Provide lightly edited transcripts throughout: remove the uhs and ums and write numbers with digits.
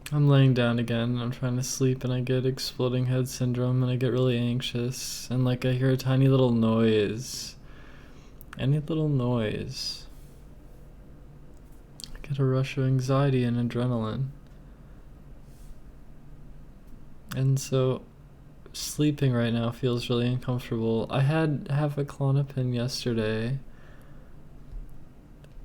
I'm laying down again and I'm trying to sleep and I get exploding head syndrome and I get really anxious and like I hear a tiny little noise. Any little noise. I get a rush of anxiety and adrenaline. And so sleeping right now feels really uncomfortable. I had half a Klonopin yesterday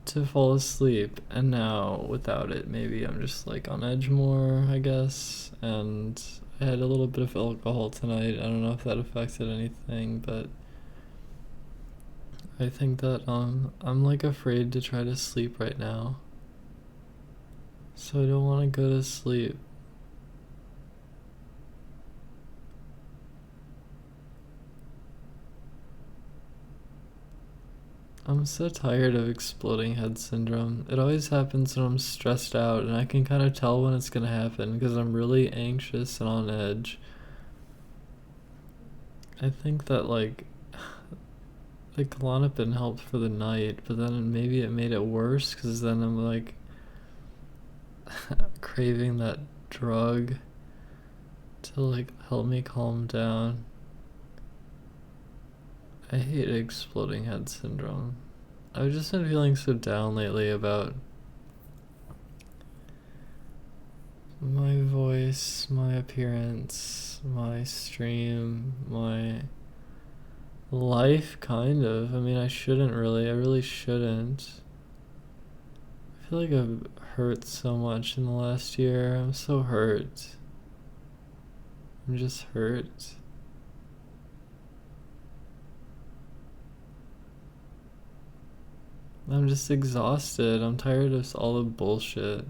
to fall asleep, and now without it, maybe I'm just like on edge more, I guess. And I had a little bit of alcohol tonight. I don't know if that affected anything, but I think that I'm like afraid to try to sleep right now. So I don't want to go to sleep. I'm so tired of exploding head syndrome. It always happens when I'm stressed out, and I can kind of tell when it's gonna happen because I'm really anxious and on edge. I think that, like, the Klonopin helped for the night, but then maybe it made it worse because then I'm, like, craving that drug to, like, help me calm down. I hate exploding head syndrome. I've just been feeling so down lately about my voice, my appearance, my stream, my life, kind of. I mean, I really shouldn't. I feel like I've hurt so much in the last year. I'm so hurt. I'm just hurt. I'm just exhausted. I'm tired of all the bullshit.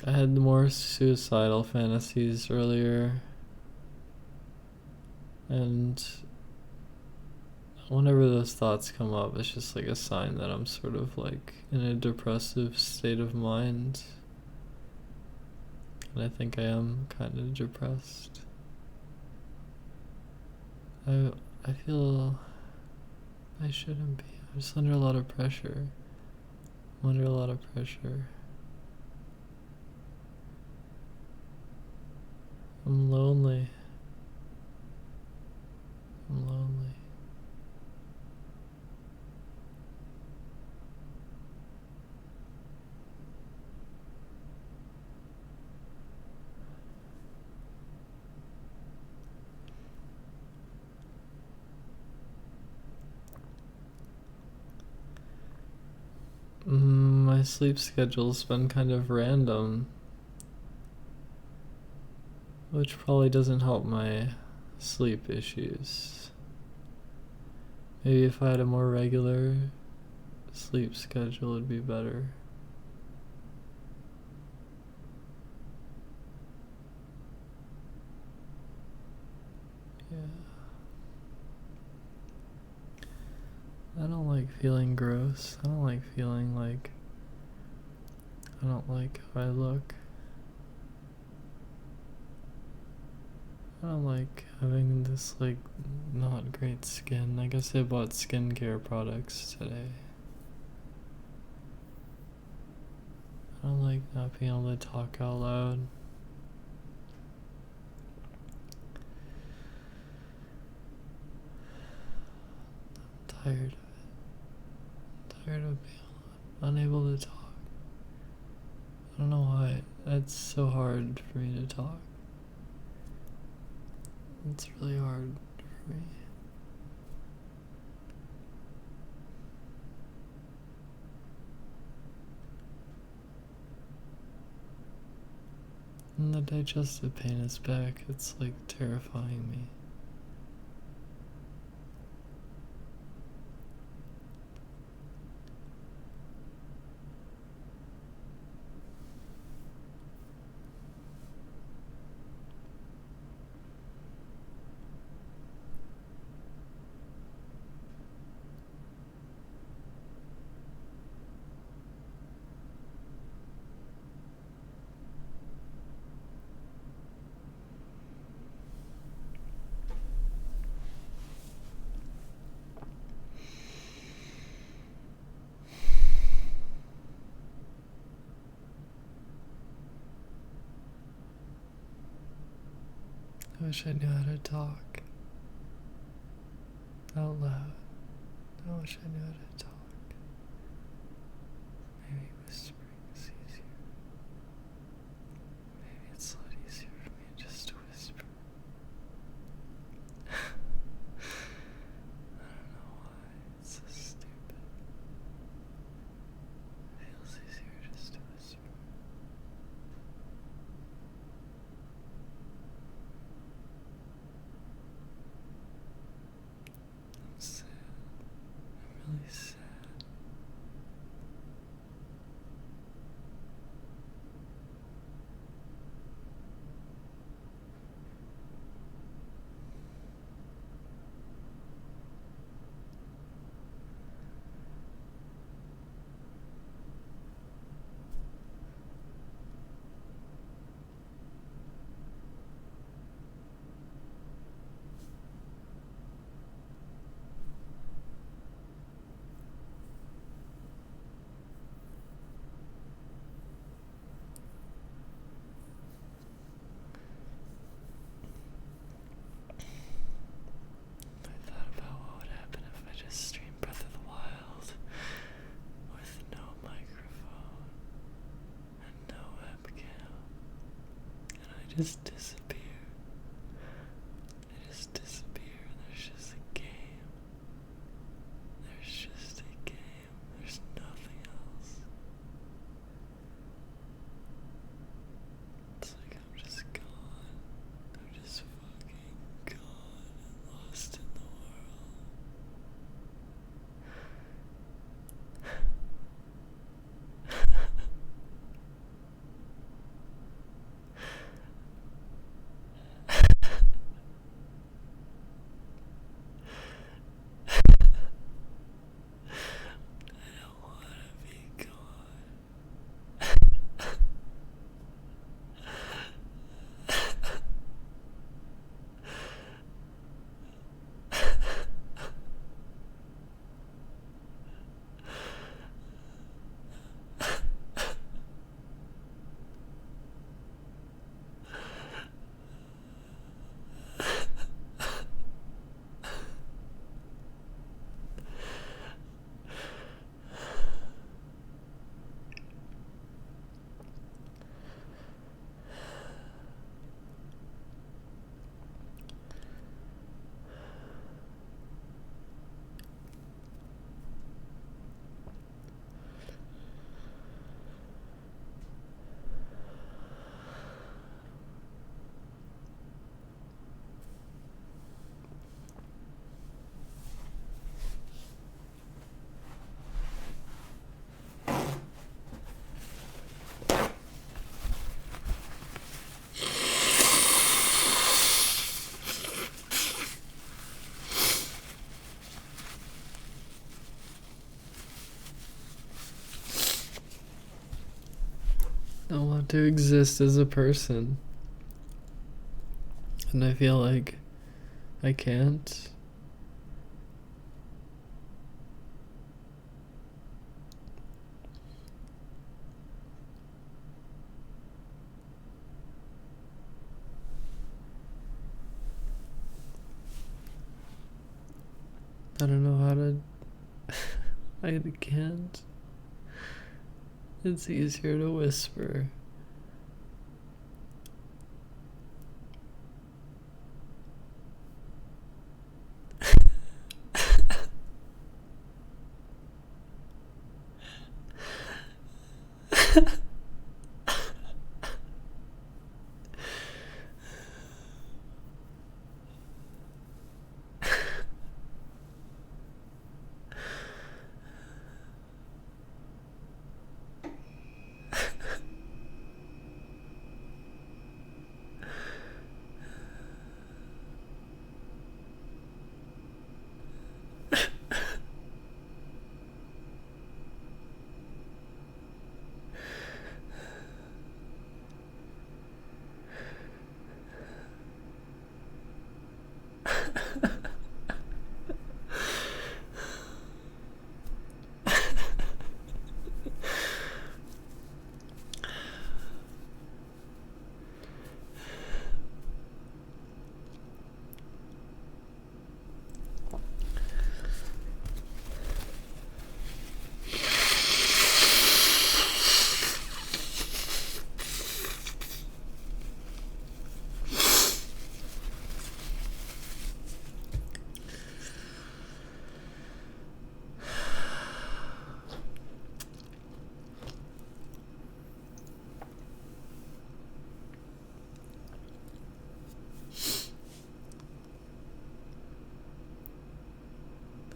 I had more suicidal fantasies earlier, and whenever those thoughts come up, it's just like a sign that I'm sort of like in a depressive state of mind. And I think I am kind of depressed. I feel I shouldn't be. I'm just under a lot of pressure. I'm under a lot of pressure. I'm lonely. I'm lonely. My sleep schedule's been kind of random, which probably doesn't help my sleep issues. Maybe if I had a more regular sleep schedule, it'd be better. Yeah. I don't like feeling gross. I don't like feeling like I don't like how I look. I don't like having this like not great skin. I guess I bought skincare products today. I don't like not being able to talk out loud. I'm tired of it. I'm tired of being unable to talk. I don't know why. It's so hard for me to talk. It's really hard for me. And the digestive pain is back. It's like terrifying me. I wish I knew how to talk out loud. I wish I knew how to talk. Maybe whispering is easier. Maybe it's a lot easier for me just to whisper. I don't know why. It's so stupid. It feels easier just to whisper. I'm sad. I'm really sad. I thought about what would happen if I just streamed Breath of the Wild with no microphone and no webcam, and I just disappear. I just disappear, and there's just a game. There's just a game. There's nothing else. It's like I'm just gone. I'm just fucking gone and lost in the world. I don't want to be gone. I want to exist as a person, and I feel like I can't. I don't know how to. I can't. It's easier to whisper.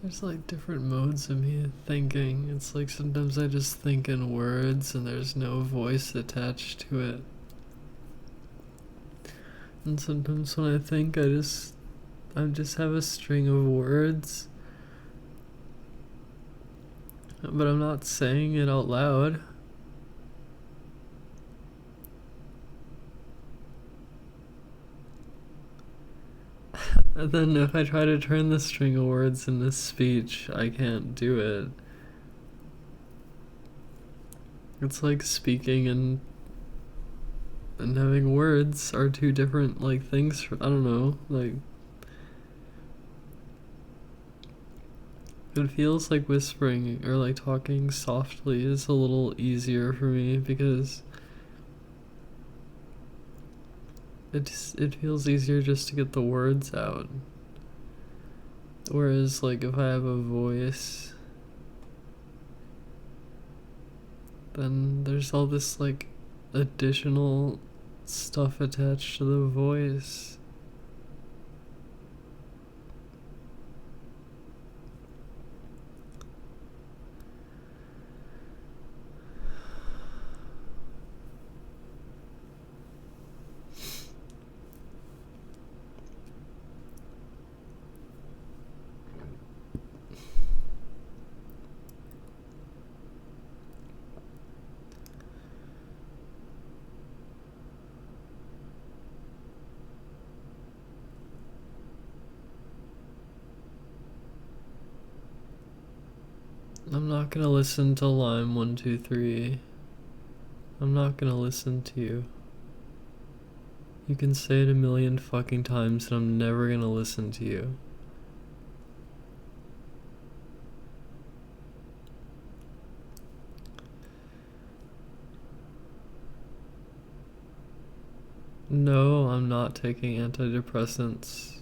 There's like different modes of me thinking. It's like sometimes I just think in words and there's no voice attached to it. And sometimes when I think I just have a string of words, but I'm not saying it out loud. And then if I try to turn the string of words into speech, I can't do it. It's like speaking and having words are two different like things. I don't know, like it feels like whispering or like talking softly is a little easier for me because it feels easier just to get the words out. Whereas like if I have a voice, then there's all this like additional stuff attached to the voice. I'm not gonna listen to line 1, 2, 3. I'm not gonna listen to you. You can say it a million fucking times and I'm never gonna listen to you. No, I'm not taking antidepressants.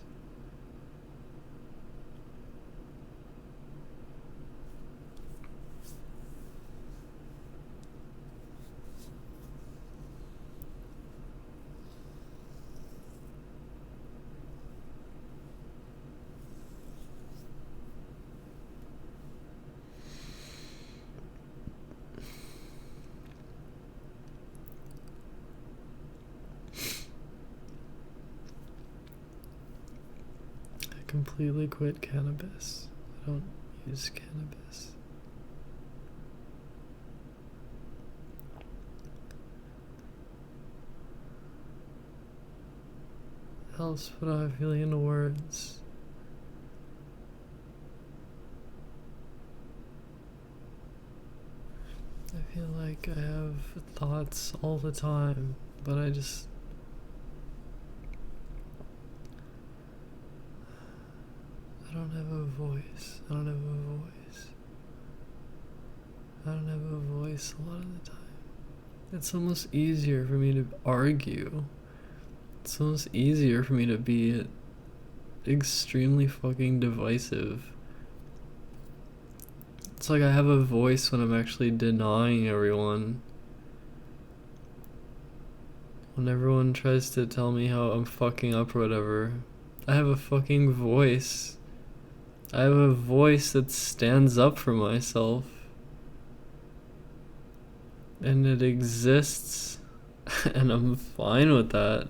I completely quit cannabis. I don't use cannabis. How else would I feel into words? I feel like I have thoughts all the time, but I don't have a voice. I don't have a voice. I don't have a voice a lot of the time. It's almost easier for me to argue. It's almost easier for me to be extremely fucking divisive. It's like I have a voice when I'm actually denying everyone. When everyone tries to tell me how I'm fucking up or whatever, I have a fucking voice. I have a voice that stands up for myself. And it exists. And I'm fine with that.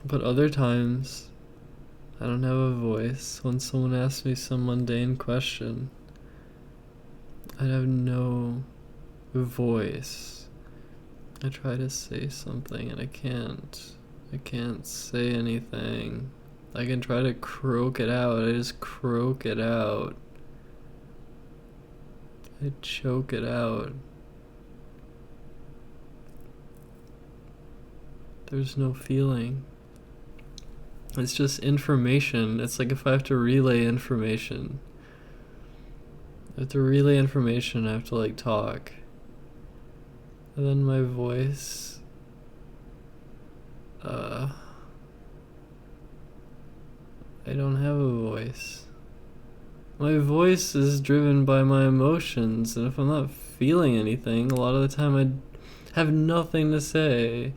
But other times, I don't have a voice. When someone asks me some mundane question, I have no voice. I try to say something and I can't. I can't say anything. I can try to croak it out. I just croak it out. I choke it out. There's no feeling. It's just information. It's like if I have to relay information. I have to relay information, I have to like talk. And then my voice, I don't have a voice. My voice is driven by my emotions, and if I'm not feeling anything, a lot of the time I have nothing to say.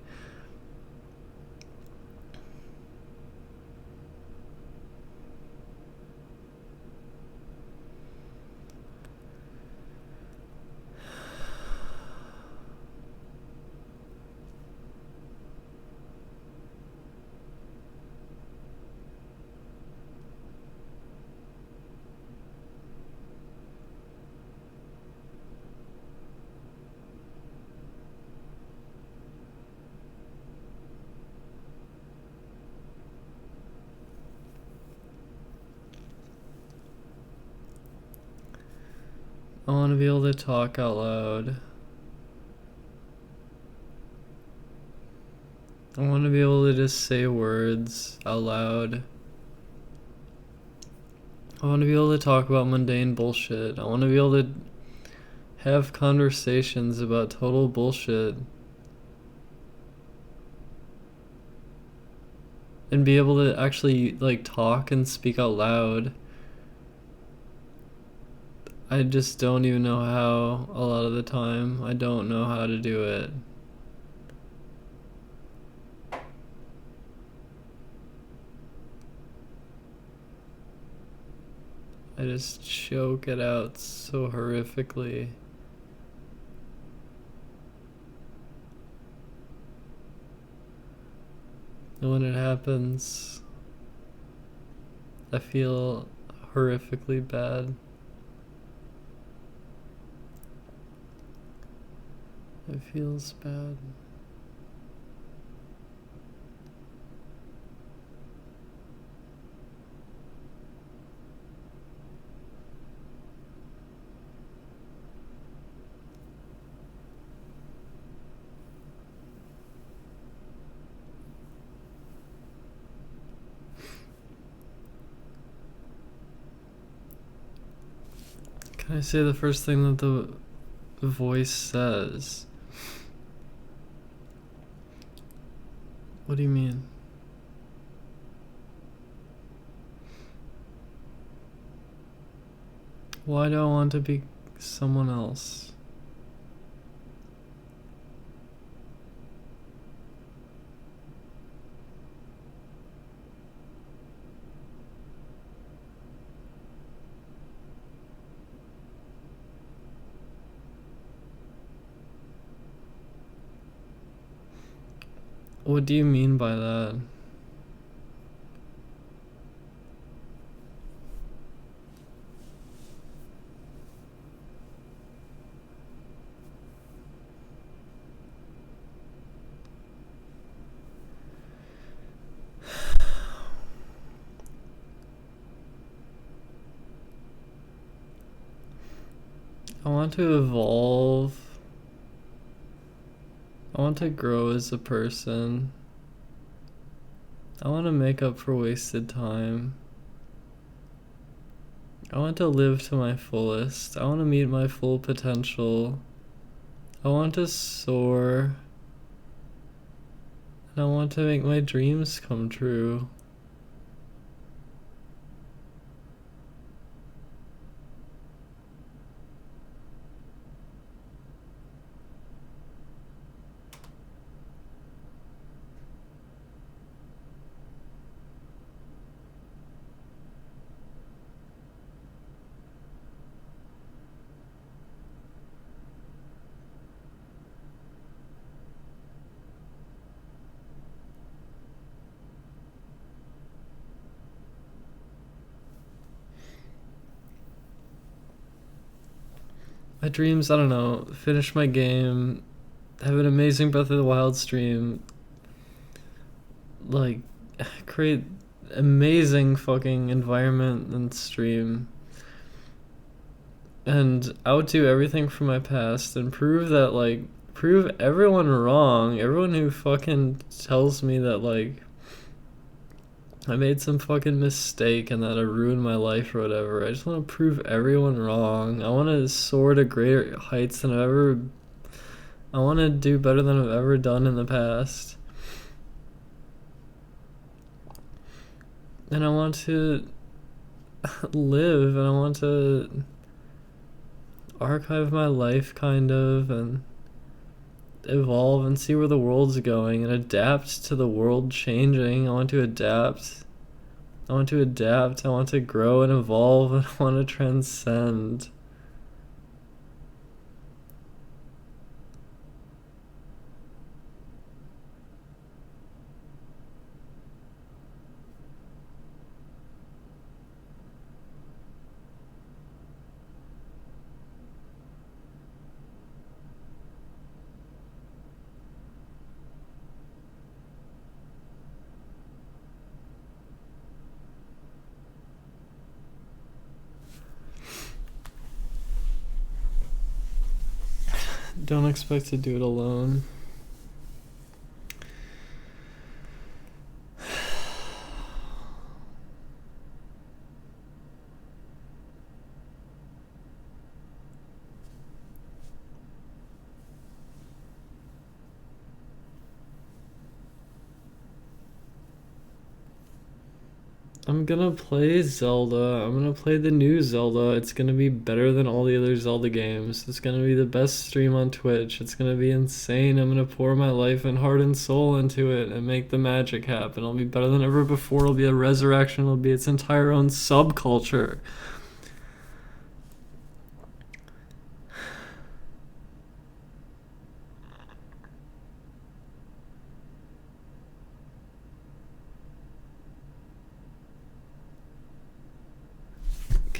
I want to be able to talk out loud. I want to be able to just say words out loud. I want to be able to talk about mundane bullshit. I want to be able to have conversations about total bullshit. And be able to actually, like, talk and speak out loud. I just don't even know how a lot of the time. I don't know how to do it. I just choke it out so horrifically. And when it happens, I feel horrifically bad. It feels bad. Can I say the first thing that the voice says? What do you mean? Why do I want to be someone else? What do you mean by that? I want to evolve. I want to grow as a person. I want to make up for wasted time. I want to live to my fullest. I want to meet my full potential. I want to soar. And I want to make my dreams come true. My dreams, I don't know, finish my game, have an amazing Breath of the Wild stream, like, create amazing fucking environment and stream, and outdo everything from my past and prove that, like, prove everyone wrong, everyone who fucking tells me that, like, I made some fucking mistake and that I ruined my life or whatever. I just want to prove everyone wrong. I want to soar to greater heights than I've ever. I want to do better than I've ever done in the past. And I want to live, and I want to archive my life, kind of, and evolve and see where the world's going and adapt to the world changing. I want to adapt. I want to adapt. I want to grow and evolve, and I want to transcend. don't expect to do it alone. I'm gonna play Zelda. I'm gonna play the new Zelda. It's gonna be better than all the other Zelda games. It's gonna be the best stream on Twitch. It's gonna be insane. I'm gonna pour my life and heart and soul into it and make the magic happen. It'll be better than ever before. It'll be a resurrection. It'll be its entire own subculture.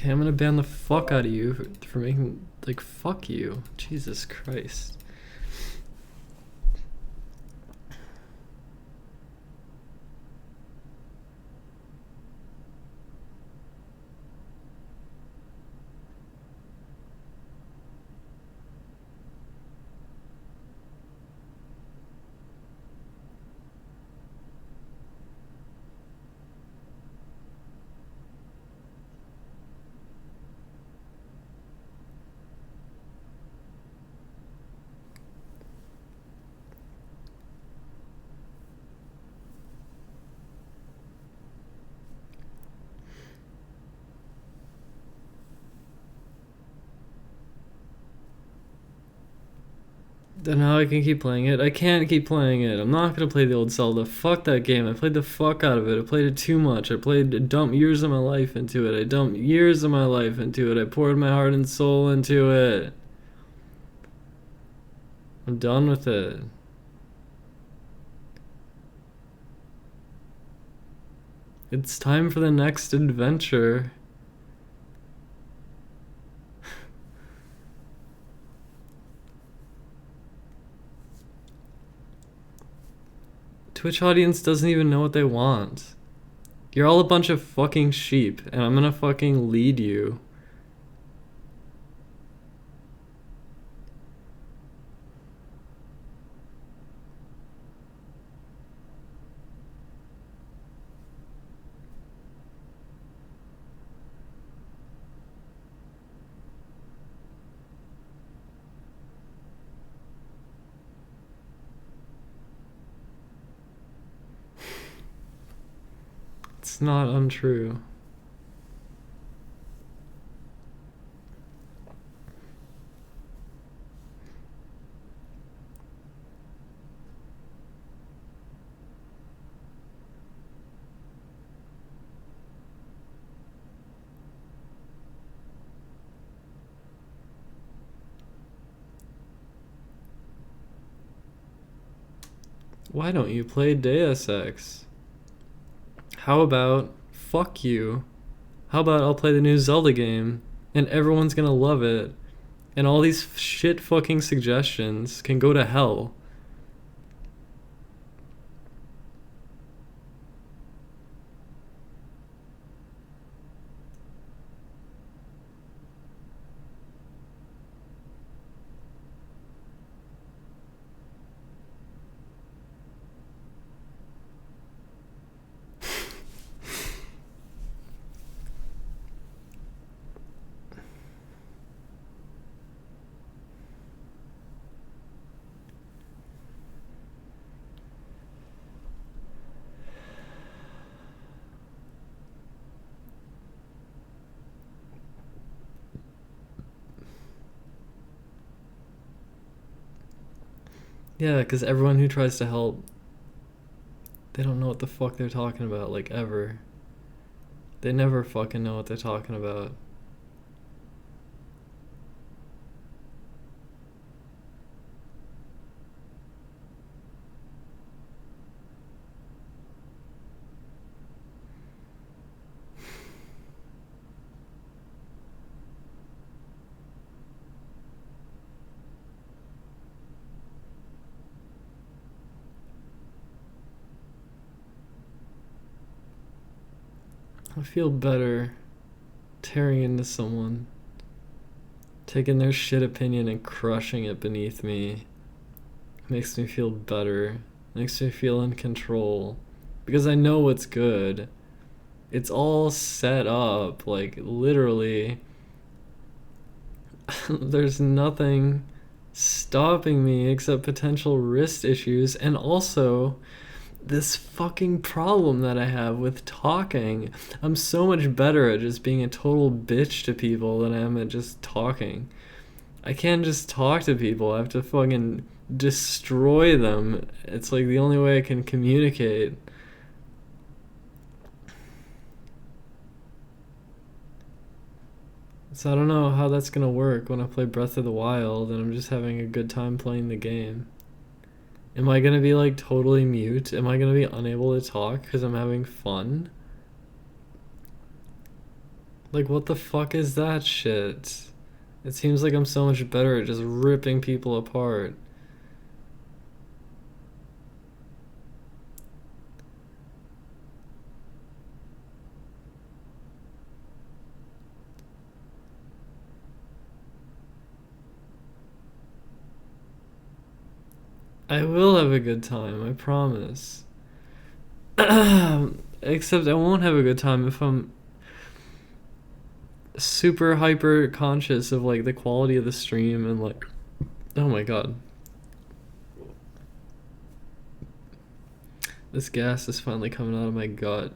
Okay, I'm gonna ban the fuck out of you for making, like, fuck you. Jesus Christ. Then how I can keep playing it? I can't keep playing it. I'm not gonna play the old Zelda. Fuck that game. I played the fuck out of it. I played it too much. I dumped years of my life into it. I dumped years of my life into it. I poured my heart and soul into it. I'm done with it. It's time for the next adventure. Twitch audience doesn't even know what they want. You're all a bunch of fucking sheep, and I'm gonna fucking lead you. It's not untrue. Why don't you play Deus Ex? How about fuck you? How about I'll play the new Zelda game and everyone's gonna love it and all these shit fucking suggestions can go to hell. Yeah, because everyone who tries to help, they don't know what the fuck they're talking about, like, ever. They never fucking know what they're talking about. I feel better tearing into someone, taking their shit opinion and crushing it beneath me makes me feel better, makes me feel in control, because I know what's good. It's all set up, like, literally. There's nothing stopping me except potential wrist issues, and also this fucking problem that I have with talking. I'm so much better at just being a total bitch to people than I am at just talking. I can't just talk to people. I have to fucking destroy them. It's like the only way I can communicate. So I don't know how that's gonna work when I play Breath of the Wild and I'm just having a good time playing the game. Am I gonna be like totally mute? Am I gonna be unable to talk because I'm having fun? Like, what the fuck is that shit? It seems like I'm so much better at just ripping people apart. I will have a good time, I promise. Except I won't have a good time if I'm super hyper conscious of like the quality of the stream and like, oh my god, this gas is finally coming out of my gut.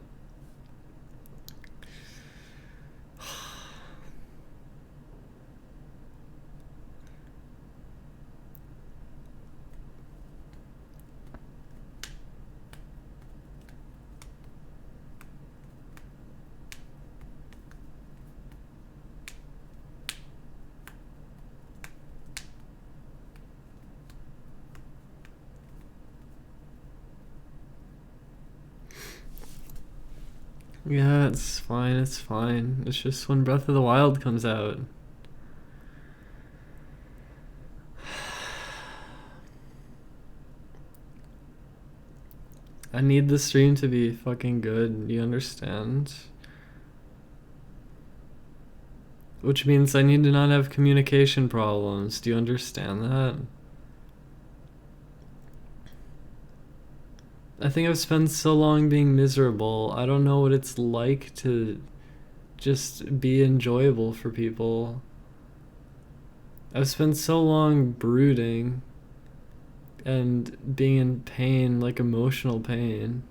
Yeah, it's fine, it's fine. It's just when Breath of the Wild comes out. I need the stream to be fucking good, you understand? Which means I need to not have communication problems, do you understand that? I think I've spent so long being miserable, I don't know what it's like to just be enjoyable for people. I've spent so long brooding and being in pain, like emotional pain.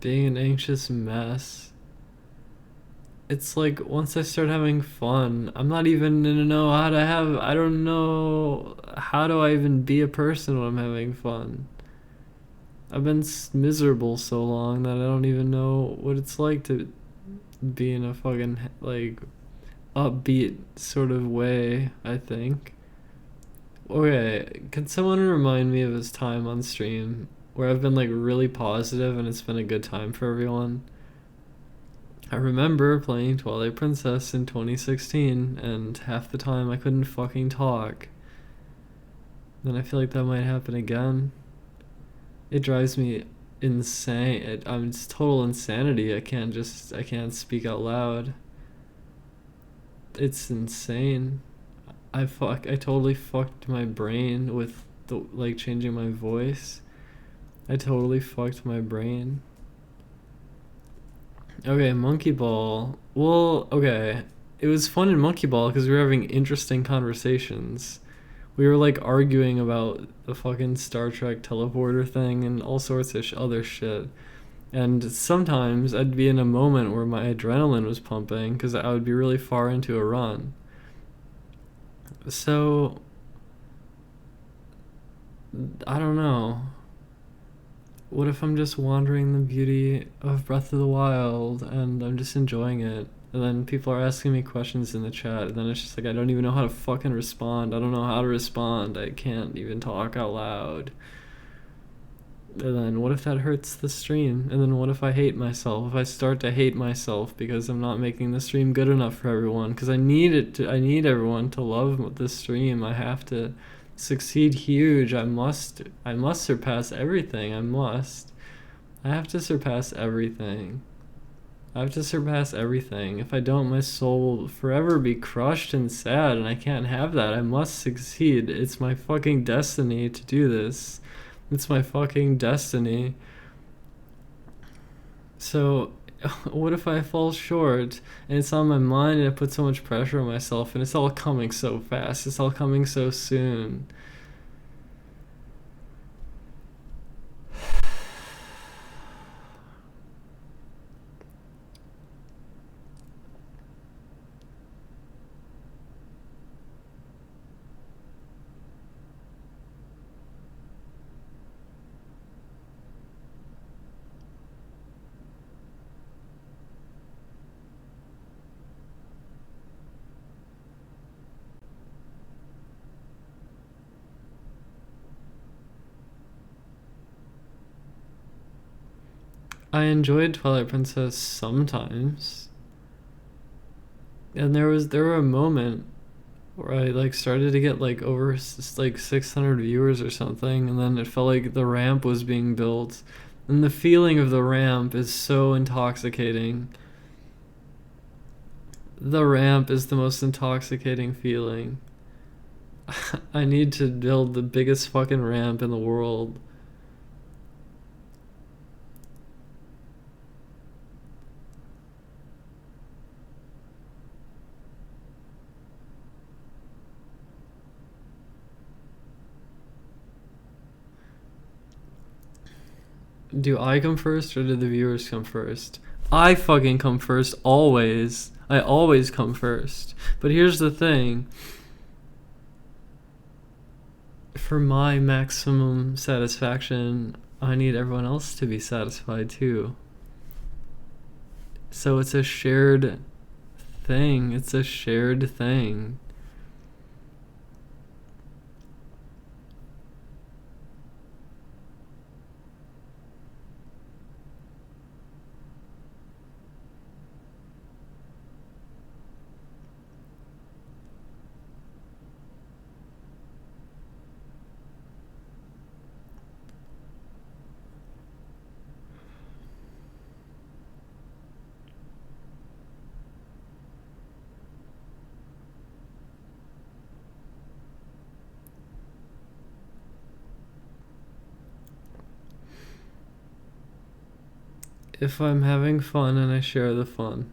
Being an anxious mess. It's like once I start having fun, I'm not even gonna know how to have. I don't know how do I even be a person when I'm having fun. I've been miserable so long that I don't even know what it's like to be in a fucking like upbeat sort of way, I think. Okay, can someone remind me of his time on stream where I've been like really positive and it's been a good time for everyone? I remember playing Twilight Princess in 2016 and half the time I couldn't fucking talk. Then I feel like that might happen again. It drives me insane. It's total insanity. I can't speak out loud. It's insane. I totally fucked my brain with the like changing my voice. I totally fucked my brain. Okay, Monkey Ball. Well, okay. It was fun in Monkey Ball because we were having interesting conversations. We were like arguing about the fucking Star Trek teleporter thing and all sorts of other shit. And sometimes I'd be in a moment where my adrenaline was pumping because I would be really far into a run. So, I don't know. What if I'm just wandering the beauty of Breath of the Wild and I'm just enjoying it? And then people are asking me questions in the chat, and then it's just like I don't even know how to fucking respond. I don't know how to respond. I can't even talk out loud. And then what if that hurts the stream? And then what if I hate myself? If I start to hate myself because I'm not making the stream good enough for everyone? Because I need everyone to love this stream. I have to succeed huge. I must surpass everything. I have to surpass everything. I have to surpass everything. If I don't, my soul will forever be crushed and sad, and I can't have that. I must succeed. It's my fucking destiny to do this. It's my fucking destiny. So, what if I fall short and it's on my mind and I put so much pressure on myself and it's all coming so fast? It's all coming so soon. I enjoyed Twilight Princess sometimes. And there were a moment where I like started to get like over like 600 viewers or something, and then it felt like the ramp was being built. And the feeling of the ramp is so intoxicating. The ramp is the most intoxicating feeling. I need to build the biggest fucking ramp in the world. Do I come first or do the viewers come first? I fucking come first always. I always come first. But here's the thing. For my maximum satisfaction, I need everyone else to be satisfied too. So it's a shared thing. It's a shared thing. If I'm having fun and I share the fun.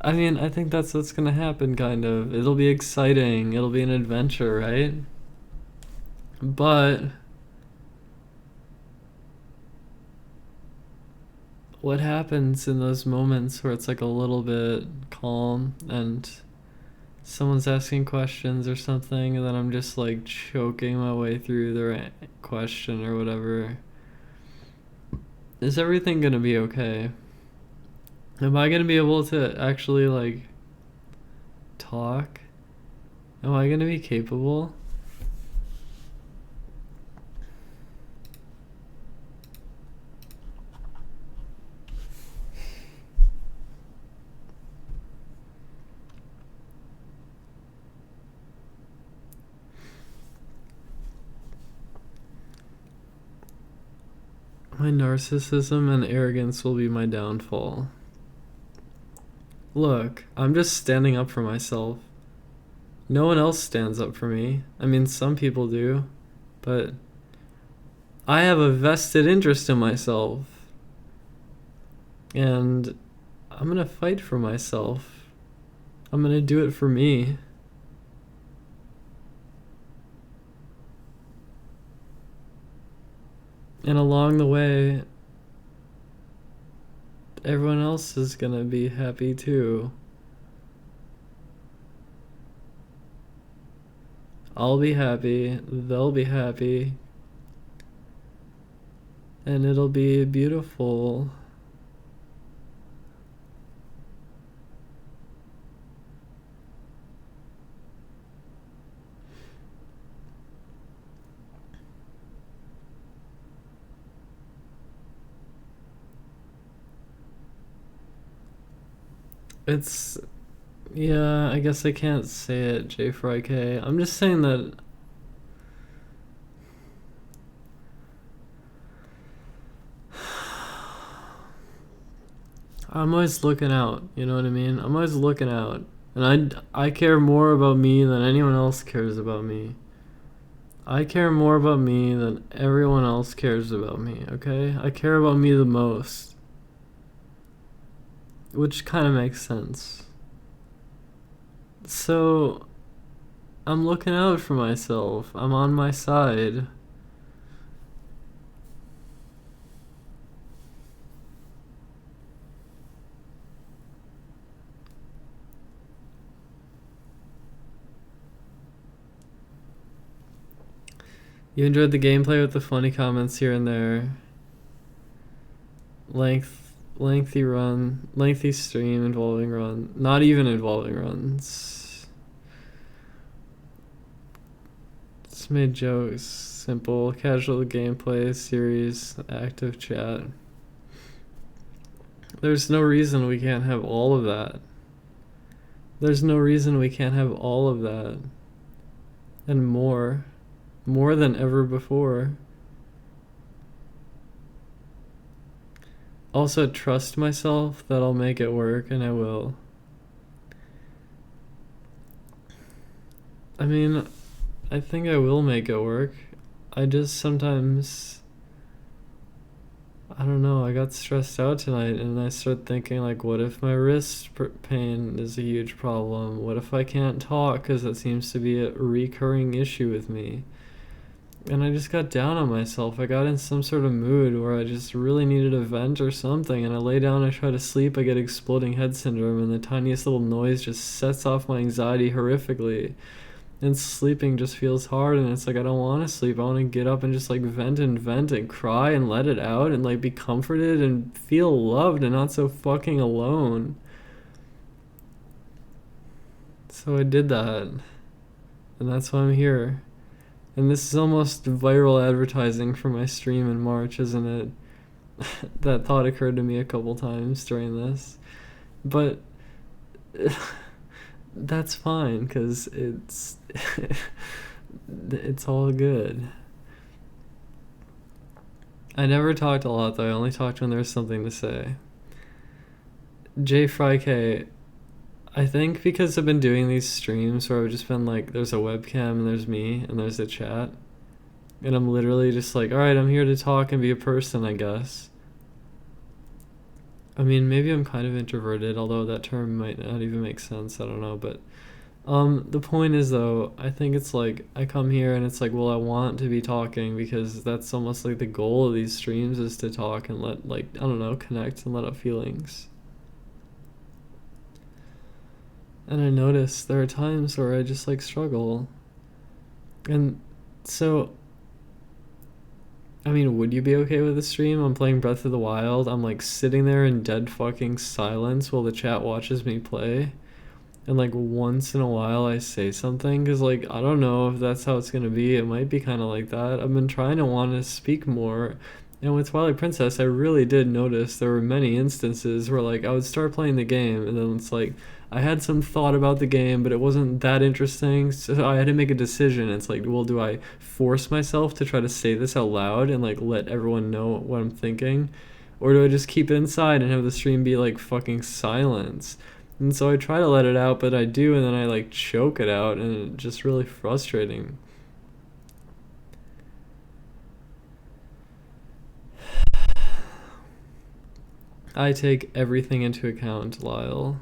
I mean, I think that's what's gonna happen, kind of. It'll be exciting. It'll be an adventure, right? But what happens in those moments where it's like a little bit calm and someone's asking questions or something, and then I'm just like choking my way through their question or whatever? Is everything gonna be okay? Am I gonna be able to actually like talk? Am I gonna be capable? My narcissism and arrogance will be my downfall. Look, I'm just standing up for myself. No one else stands up for me. I mean, some people do, but I have a vested interest in myself. And I'm gonna fight for myself. I'm gonna do it for me. And along the way, everyone else is gonna be happy too. I'll be happy, they'll be happy, and it'll be beautiful. It's, yeah, I guess I can't say it, J4IK. I'm just saying that I'm always looking out, you know what I mean? I'm always looking out. And I care more about me than anyone else cares about me. I care more about me than everyone else cares about me, okay? I care about me the most. Which kind of makes sense. So, I'm looking out for myself. I'm on my side. You enjoyed the gameplay with the funny comments here and there. Lengthy stream involving run. Not even involving runs. Just made jokes. Simple, casual gameplay, series, active chat. There's no reason we can't have all of that. There's no reason we can't have all of that. And more. More than ever before. Also, trust myself that I'll make it work, and I will. I mean, I think I will make it work. I just sometimes... I don't know, I got stressed out tonight, and I started thinking, like, what if my wrist pain is a huge problem? What if I can't talk, because that seems to be a recurring issue with me? And I just got down on myself. I got in some sort of mood where I just really needed a vent or something, and I lay down, I try to sleep, I get exploding head syndrome, and the tiniest little noise just sets off my anxiety horrifically. And sleeping just feels hard, and it's like I don't want to sleep. I want to get up and just like vent and cry and let it out and like be comforted and feel loved and not so fucking alone. So I did that, and that's why I'm here. And this is almost viral advertising for my stream in March, isn't it? That thought occurred to me a couple times during this. But that's fine, because it's it's all good. I never talked a lot, though. I only talked when there was something to say. J Fry K, I think because I've been doing these streams where I've just been like, there's a webcam and there's me and there's a chat, and I'm literally just like, alright, I'm here to talk and be a person, I guess. I mean, maybe I'm kind of introverted, although that term might not even make sense, I don't know, but the point is, though, I think it's like I come here and it's like, well, I want to be talking because that's almost like the goal of these streams is to talk and let, like, I don't know, connect and let out feelings. And I notice there are times where I just like struggle. And so, I mean, would you be okay with the stream? I'm playing Breath of the Wild. I'm like sitting there in dead fucking silence while the chat watches me play. And like once in a while I say something, because like I don't know if that's how it's gonna be. It might be kind of like that. I've been trying to want to speak more, and with Twilight Princess I really did notice there were many instances where like I would start playing the game and then it's like I had some thought about the game but it wasn't that interesting, so I had to make a decision. It's like, well, do I force myself to try to say this out loud and like let everyone know what I'm thinking, or do I just keep it inside and have the stream be like fucking silence? And so I try to let it out, but I do, and then I like choke it out, and it's just really frustrating. I take everything into account, Lyle.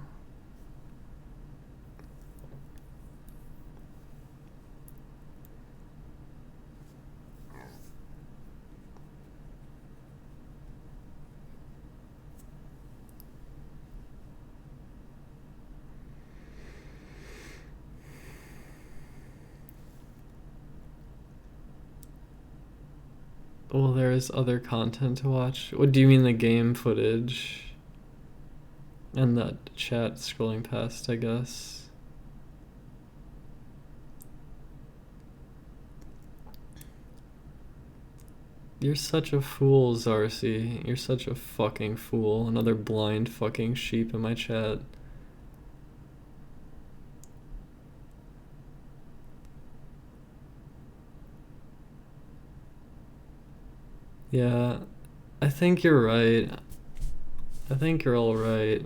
Well, there is other content to watch. What do you mean, the game footage? And that chat scrolling past, I guess. You're such a fool, Zarcy. You're such a fucking fool. Another blind fucking sheep in my chat. Yeah, I think you're right. I think you're all right.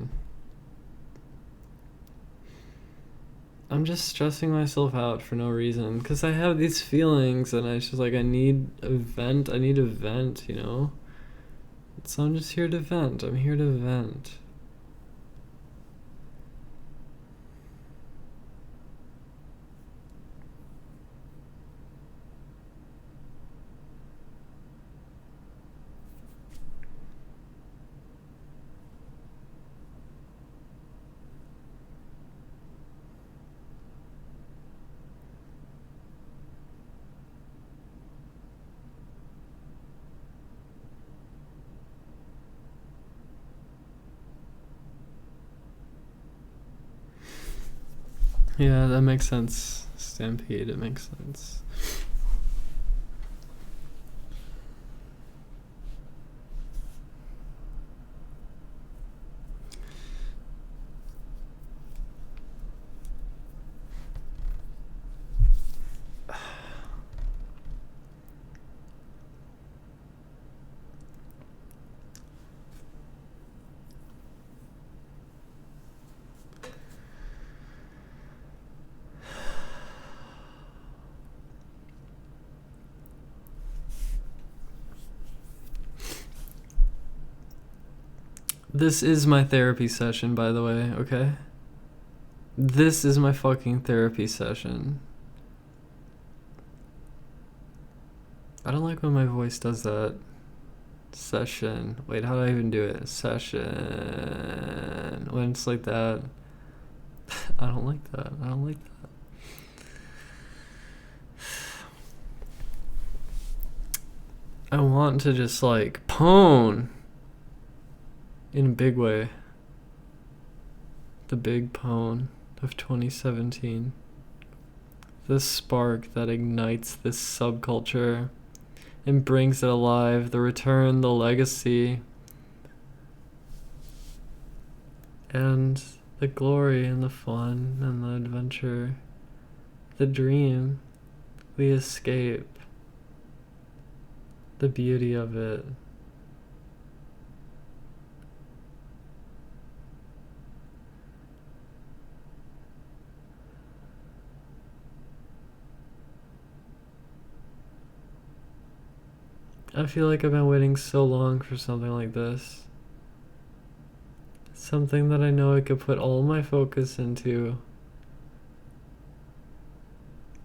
I'm just stressing myself out for no reason because I have these feelings and I just like I need a vent, you know? So I'm just here to vent. I'm here to vent. Yeah, that makes sense. Stampede, it makes sense. This is my therapy session, by the way, okay? This is my fucking therapy session. I don't like when my voice does that. Session. Wait, how do I even do it? Session. When it's like that. I don't like that. I don't like that. I want to just like pwn. In a big way. The big pwn of 2017. The spark that ignites this subculture and brings it alive. The return, the legacy, and the glory and the fun and the adventure. The dream, the escape, the beauty of it. I feel like I've been waiting so long for something like this. Something that I know I could put all my focus into.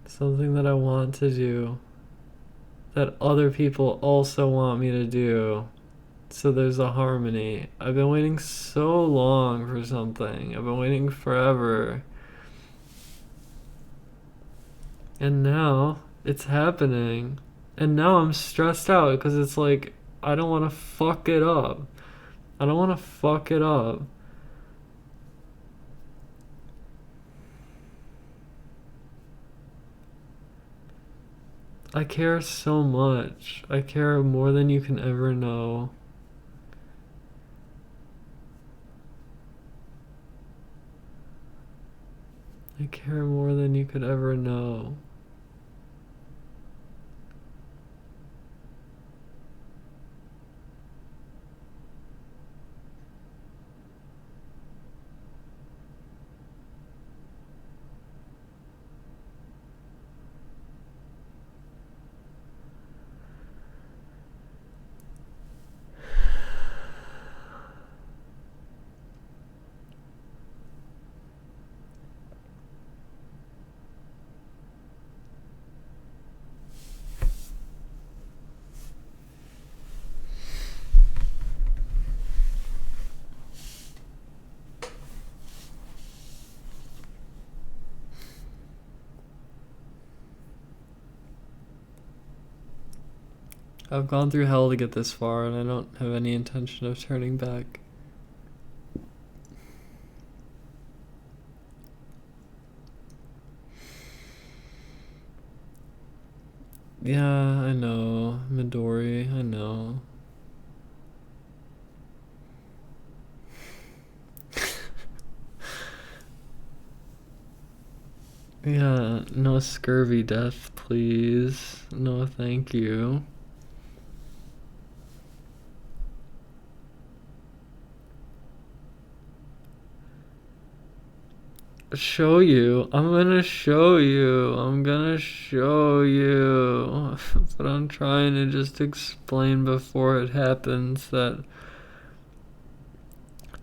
Something that I want to do. That other people also want me to do. So there's a harmony. I've been waiting so long for something. I've been waiting forever. And now it's happening. And now I'm stressed out because it's like, I don't want to fuck it up. I don't want to fuck it up. I care so much. I care more than you can ever know. I care more than you could ever know. I've gone through hell to get this far, and I don't have any intention of turning back. Yeah, I know. Midori, I know. Yeah, no scurvy death, please. No, thank you. show you. I'm gonna show you. I'm gonna show you. But I'm trying to just explain before it happens that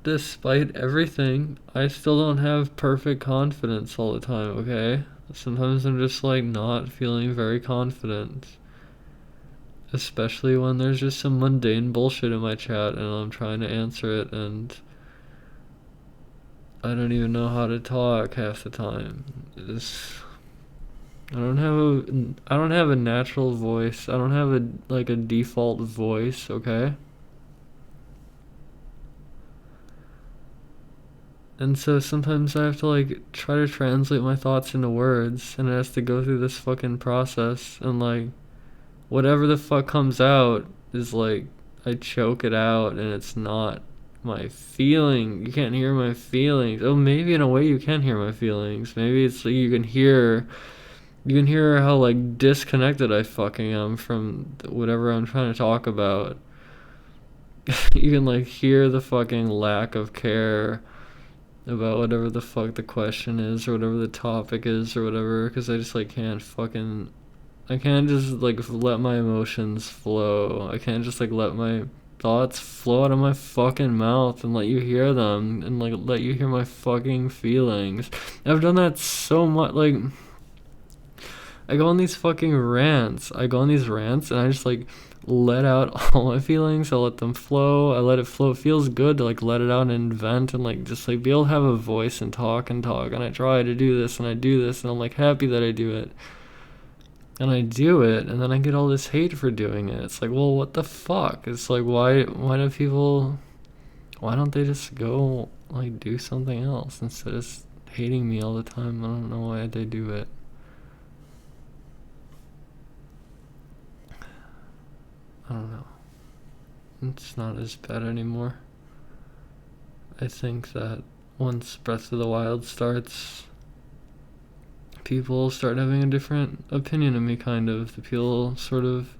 despite everything, I still don't have perfect confidence all the time, okay? Sometimes I'm just like not feeling very confident. Especially when there's just some mundane bullshit in my chat and I'm trying to answer it and I don't even know how to talk half the time. I don't have a natural voice. I don't have a default voice, okay? And so sometimes I have to like try to translate my thoughts into words and it has to go through this fucking process and like whatever the fuck comes out is like I choke it out and it's not my feeling. You can't hear my feelings. Oh, maybe in a way you can hear my feelings. Maybe it's like you can hear how like disconnected I fucking am from whatever I'm trying to talk about. You can like hear the fucking lack of care about whatever the fuck the question is or whatever the topic is or whatever because I just like I can't just like let my emotions flow. I can't just like let my thoughts flow out of my fucking mouth and let you hear them and like let you hear my fucking feelings. I've done that so much. Like I go on these fucking rants. I go on these rants and I just like let out all my feelings. I let them flow. I let it flow. It feels good to like let it out and vent and like just like be able to have a voice and talk and talk. And I try to do this and I do this and I'm like happy that I do it. And I do it and then I get all this hate for doing it. It's like, well, what the fuck? It's like why don't they just go like do something else instead of hating me all the time? I don't know why they do it. I don't know. It's not as bad anymore. I think that once Breath of the Wild starts, people start having a different opinion of me, kind of. The people sort of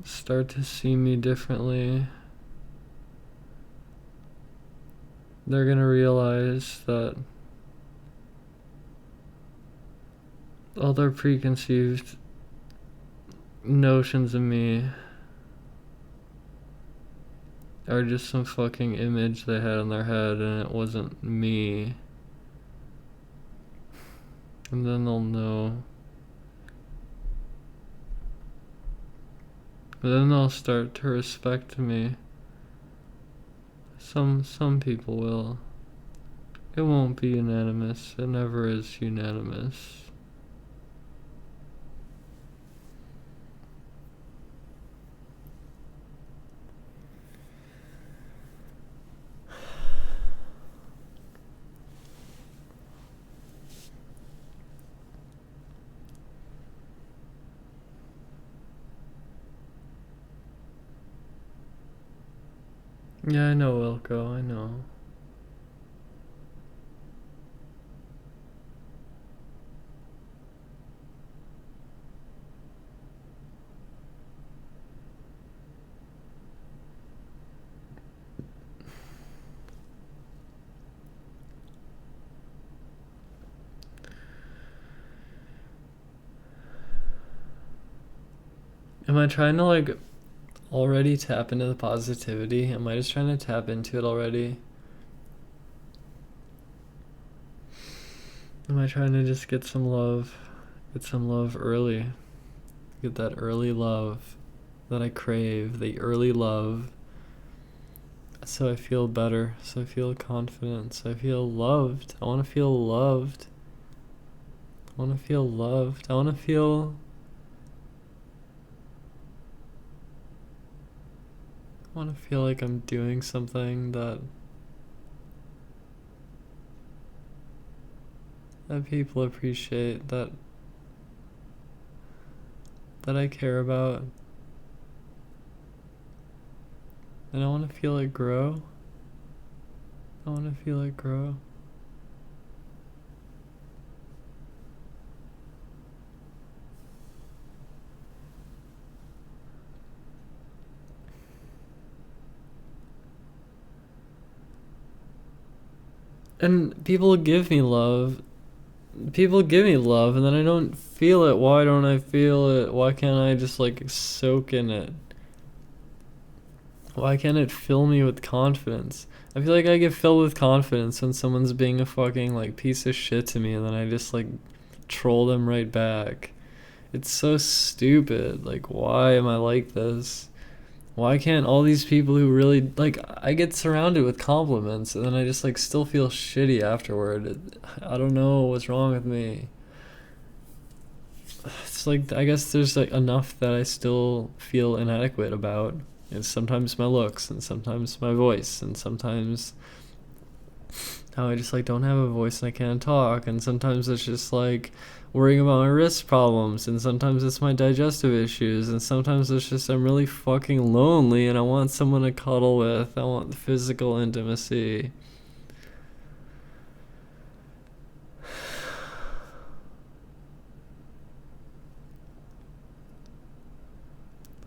start to see me differently. They're gonna realize that all their preconceived notions of me are just some fucking image they had in their head and it wasn't me. And then they'll know. But then they'll start to respect me. Some people will. It won't be unanimous. It never is unanimous. Yeah, I know, Wilco, I know. Am I trying to like already tap into the positivity? Am I just trying to tap into it already? Am I trying to just get some love? Get some love early. Get that early love that I crave, the early love. So I feel better, so I feel confident, so I feel loved. I want to feel loved. I want to feel loved. I want to feel like I'm doing something that people appreciate, that I care about. And I want to feel it grow. I want to feel it grow. And people give me love, and then I don't feel it. Why don't I feel it? Why can't I just like soak in it? Why can't it fill me with confidence? I feel like I get filled with confidence when someone's being a fucking like piece of shit to me, and then I just like troll them right back. It's so stupid. Like, why am I like this? Why can't all these people who really like, I get surrounded with compliments and then I just like still feel shitty afterward. I don't know what's wrong with me. It's like, I guess there's like enough that I still feel inadequate about. It's sometimes my looks, and sometimes my voice, and sometimes how I just like don't have a voice and I can't talk, and sometimes it's just like worrying about my wrist problems, and sometimes it's my digestive issues, and sometimes it's just I'm really fucking lonely and I want someone to cuddle with. I want physical intimacy.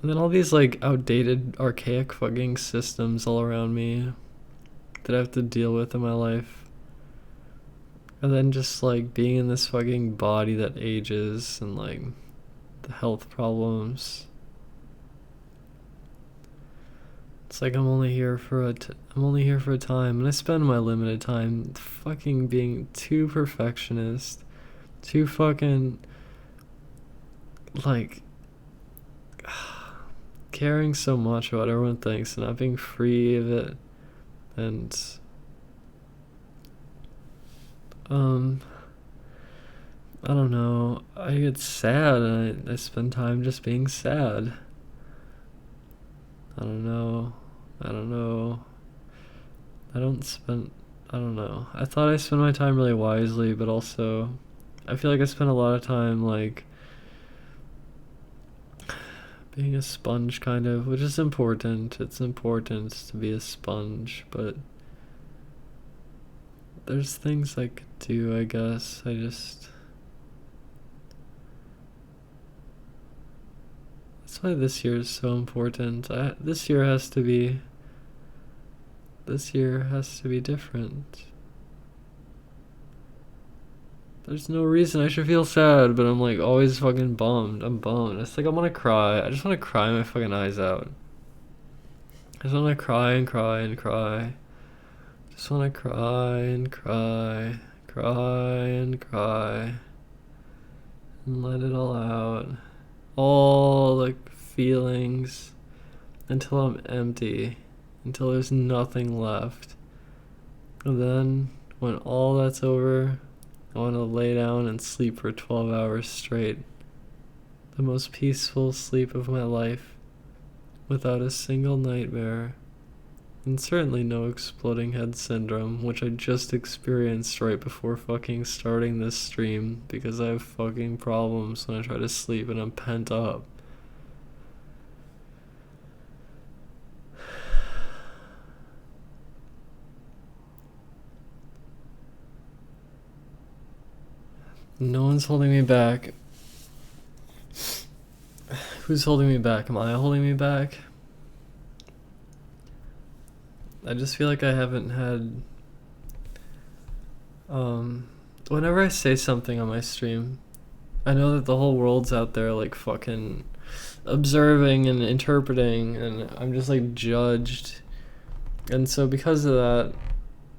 And then all these like outdated, archaic fucking systems all around me that I have to deal with in my life. And then just like being in this fucking body that ages, and like the health problems. It's like I'm only here for a time, and I spend my limited time fucking being too perfectionist, too fucking like caring so much about what everyone thinks and not being free of it. And I don't know, I get sad and I spend time just being sad. I don't know. I don't know. I don't know. I thought I spent my time really wisely, but also I feel like I spent a lot of time like being a sponge, kind of, which is important. It's important to be a sponge, but there's things I could do, I guess. That's why this year is so important. This year has to be different. There's no reason I should feel sad, but I'm like always fucking bummed. I'm bummed. It's like I want to cry. I just want to cry my fucking eyes out. I just want to cry and cry and cry. Just want to cry and cry, cry and cry, and let it all out. All the feelings until I'm empty, until there's nothing left. And then, when all that's over, I want to lay down and sleep for 12 hours straight. The most peaceful sleep of my life, without a single nightmare. And certainly no exploding head syndrome, which I just experienced right before fucking starting this stream, because I have fucking problems when I try to sleep and I'm pent up. No one's holding me back. Who's holding me back? Am I holding me back? I just feel like I haven't had whenever I say something on my stream, I know that the whole world's out there like fucking observing and interpreting, and I'm just like judged. And so because of that,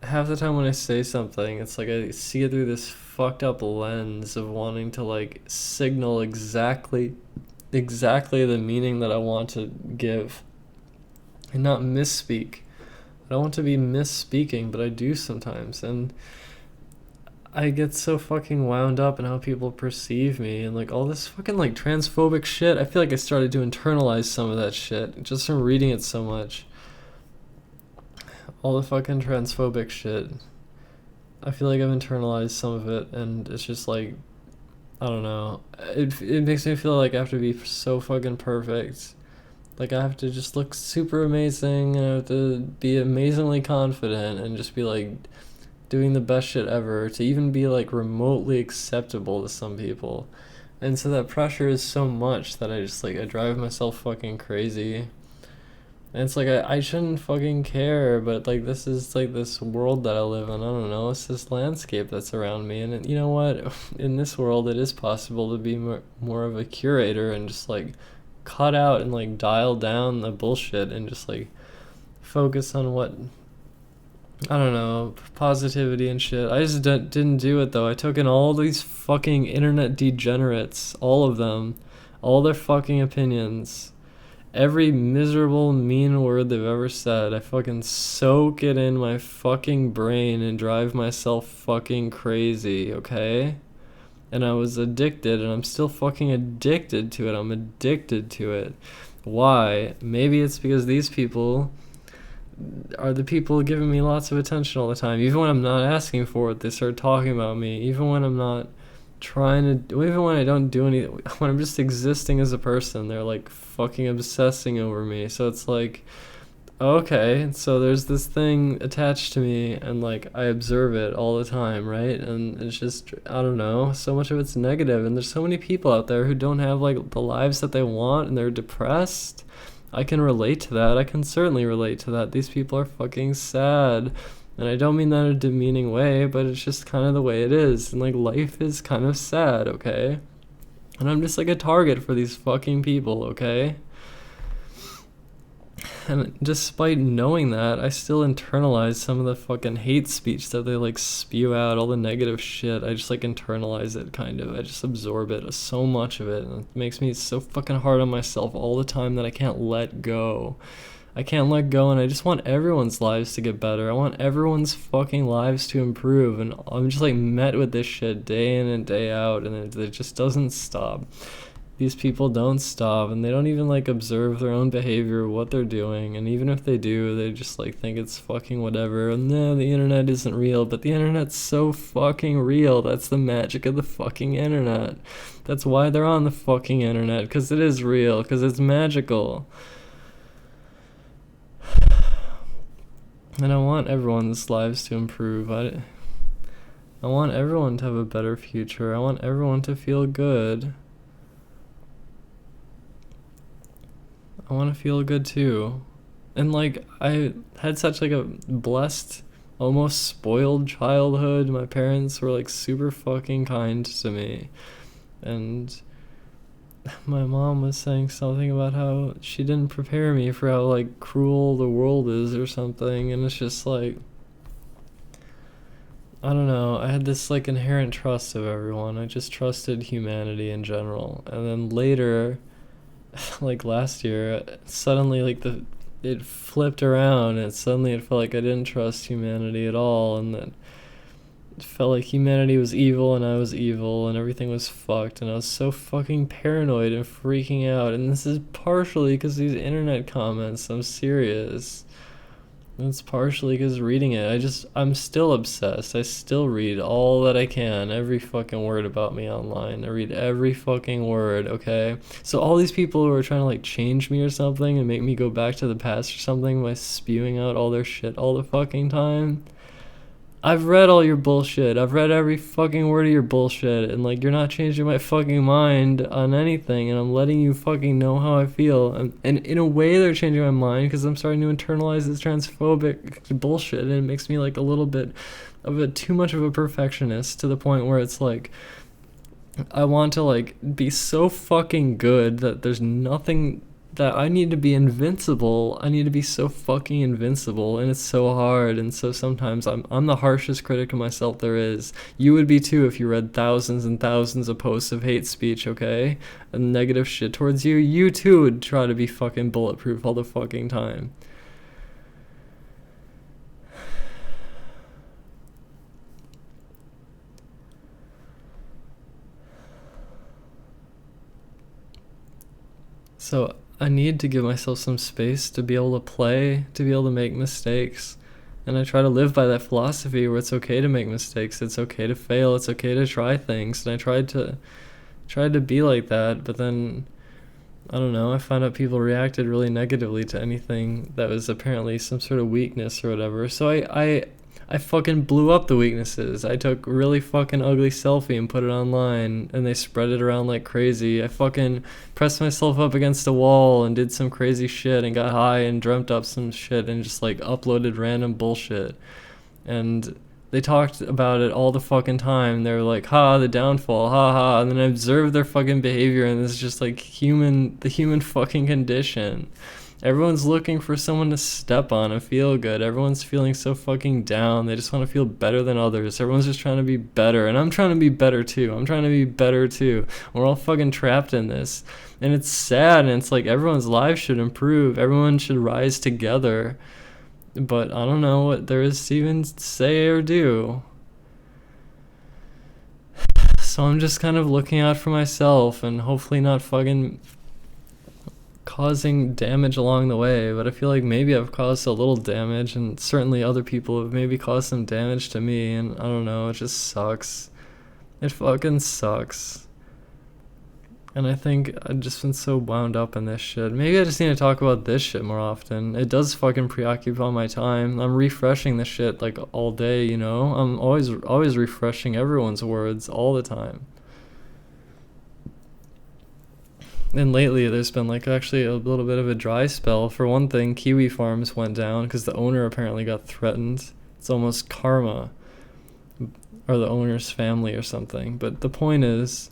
half the time when I say something, it's like I see it through this fucked up lens of wanting to like signal exactly the meaning that I want to give and not misspeak. I don't want to be misspeaking, but I do sometimes, and I get so fucking wound up in how people perceive me and like all this fucking like transphobic shit. I feel like I started to internalize some of that shit just from reading it so much. All the fucking transphobic shit. I feel like I've internalized some of it, and it's just like, I don't know. It makes me feel like I have to be so fucking perfect. Like I have to just look super amazing, and I have to be amazingly confident and just be like doing the best shit ever to even be like remotely acceptable to some people. And so that pressure is so much that I drive myself fucking crazy. And it's like I shouldn't fucking care, but like this is like this world that I live in. I don't know. It's this landscape that's around me, and you know what? In this world, it is possible to be more of a curator and just like cut out and like dial down the bullshit and just like focus on what, I don't know, positivity and shit. I just didn't do it though. I took in all these fucking internet degenerates, all of them, all their fucking opinions, every miserable mean word they've ever said. I fucking soak it in my fucking brain and drive myself fucking crazy, okay? And I was addicted, and I'm still fucking addicted to it. I'm addicted to it. Why? Maybe it's because these people are the people giving me lots of attention all the time. Even when I'm not asking for it, they start talking about me. Even when I'm not trying to, even when I don't do anything, when I'm just existing as a person, they're like fucking obsessing over me. So it's like, okay, so there's this thing attached to me, and like I observe it all the time, right? And it's just, I don't know, so much of it's negative, and there's so many people out there who don't have like the lives that they want, and they're depressed. I can relate to that. I can certainly relate to that. These people are fucking sad. And I don't mean that in a demeaning way, but it's just kind of the way it is. And like life is kind of sad, okay? And I'm just like a target for these fucking people, okay? And despite knowing that, I still internalize some of the fucking hate speech that they like spew out, all the negative shit. I just like internalize it, kind of. I just absorb it, so much of it. And it makes me so fucking hard on myself all the time that I can't let go. I can't let go, and I just want everyone's lives to get better. I want everyone's fucking lives to improve, and I'm just like met with this shit day in and day out, and it just doesn't stop. These people don't stop, and they don't even like observe their own behavior, what they're doing, and even if they do, they just like think it's fucking whatever, and no, the internet isn't real, but the internet's so fucking real. That's the magic of the fucking internet. That's why they're on the fucking internet, because it is real, because it's magical. And I want everyone's lives to improve. I want everyone to have a better future. I want everyone to feel good. I want to feel good too. And like, I had such like a blessed, almost spoiled childhood. My parents were like super fucking kind to me. And my mom was saying something about how she didn't prepare me for how like cruel the world is or something, and it's just like, I don't know, I had this like inherent trust of everyone. I just trusted humanity in general. And then later, like last year, suddenly like it flipped around, and suddenly it felt like I didn't trust humanity at all, and that it felt like humanity was evil and I was evil and everything was fucked, and I was so fucking paranoid and freaking out. And this is partially because these internet comments, I'm serious. And it's partially because reading it, I'm still obsessed. I still read all that I can, every fucking word about me online. I read every fucking word, okay? So all these people who are trying to like change me or something and make me go back to the past or something by spewing out all their shit all the fucking time, I've read all your bullshit. I've read every fucking word of your bullshit, and like you're not changing my fucking mind on anything, and I'm letting you fucking know how I feel. And in a way, they're changing my mind because I'm starting to internalize this transphobic bullshit, and it makes me like a little bit of a too much of a perfectionist, to the point where it's like I want to like be so fucking good that there's nothing, that I need to be invincible. I need to be so fucking invincible, and it's so hard. And so sometimes I'm the harshest critic of myself there is. You would be too if you read thousands and thousands of posts of hate speech, okay? And negative shit towards you. You too would try to be fucking bulletproof all the fucking time. So I need to give myself some space to be able to play, to be able to make mistakes. And I try to live by that philosophy where it's okay to make mistakes, it's okay to fail, it's okay to try things. And I tried to be like that, but then I don't know, I found out people reacted really negatively to anything that was apparently some sort of weakness or whatever. So I I fucking blew up the weaknesses. I took really fucking ugly selfie and put it online, and they spread it around like crazy. I fucking pressed myself up against a wall and did some crazy shit and got high and dreamt up some shit and just like uploaded random bullshit. And they talked about it all the fucking time. They were like, ha, the downfall, ha ha. And then I observed their fucking behavior, and it's just like the human fucking condition. Everyone's looking for someone to step on and feel good. Everyone's feeling so fucking down. They just want to feel better than others. Everyone's just trying to be better. And I'm trying to be better too. We're all fucking trapped in this. And it's sad, and it's like everyone's lives should improve. Everyone should rise together. But I don't know what there is to even say or do. So I'm just kind of looking out for myself and hopefully not fucking causing damage along the way. But I feel like maybe I've caused a little damage, and certainly other people have maybe caused some damage to me, and I don't know, it just sucks. It fucking sucks. And I think I've just been so wound up in this shit. Maybe I just need to talk about this shit more often. It does fucking preoccupy my time. I'm refreshing this shit like all day, you know? I'm always refreshing everyone's words all the time. And lately there's been like actually a little bit of a dry spell. For one thing, kiwi farms went down because the owner apparently got threatened. It's almost karma. Or the owner's family or something. But the point is,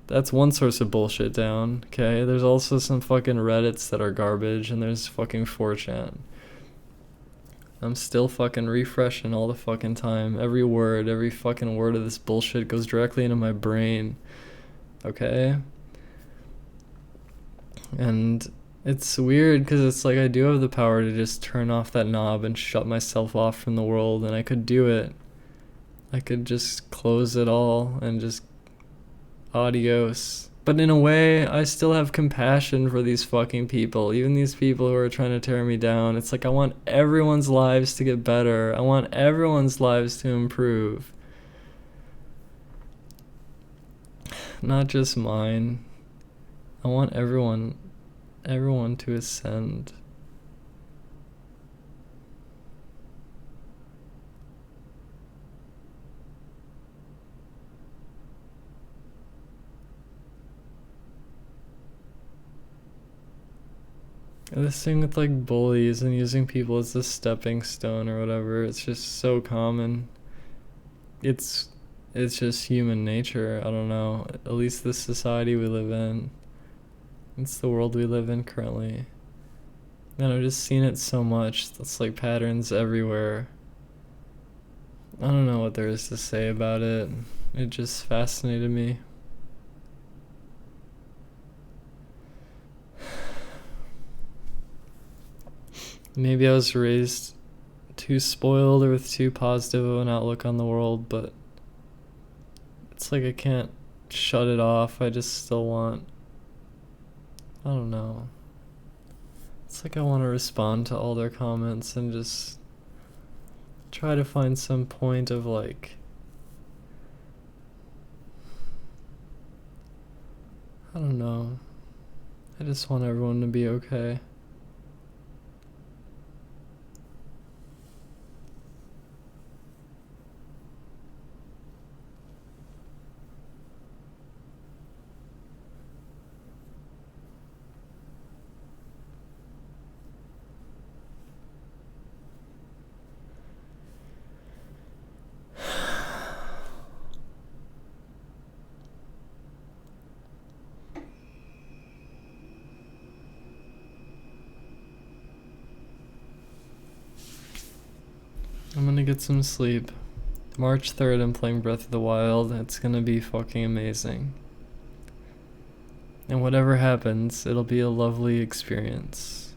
that's one source of bullshit down, okay? There's also some fucking Reddits that are garbage, and there's fucking 4chan. I'm still fucking refreshing all the fucking time. Every fucking word of this bullshit goes directly into my brain, okay? And it's weird because it's like I do have the power to just turn off that knob and shut myself off from the world, and I could do it. I could just close it all and just adios. But in a way, I still have compassion for these fucking people, even these people who are trying to tear me down. It's like I want everyone's lives to get better. I want everyone's lives to improve. Not just mine. I want everyone to ascend. This thing with like bullies and using people as a stepping stone or whatever, it's just so common. It's just human nature. I don't know. At least the society we live in. It's the world we live in currently. And I've just seen it so much. It's like patterns everywhere. I don't know what there is to say about it. It just fascinated me. Maybe I was raised too spoiled or with too positive of an outlook on the world, but it's like I can't shut it off. I just still want, I don't know. It's like I want to respond to all their comments and just try to find some point of like, I don't know. I just want everyone to be okay. I'm gonna get some sleep. March 3rd, I'm playing Breath of the Wild. It's gonna be fucking amazing. And whatever happens, it'll be a lovely experience.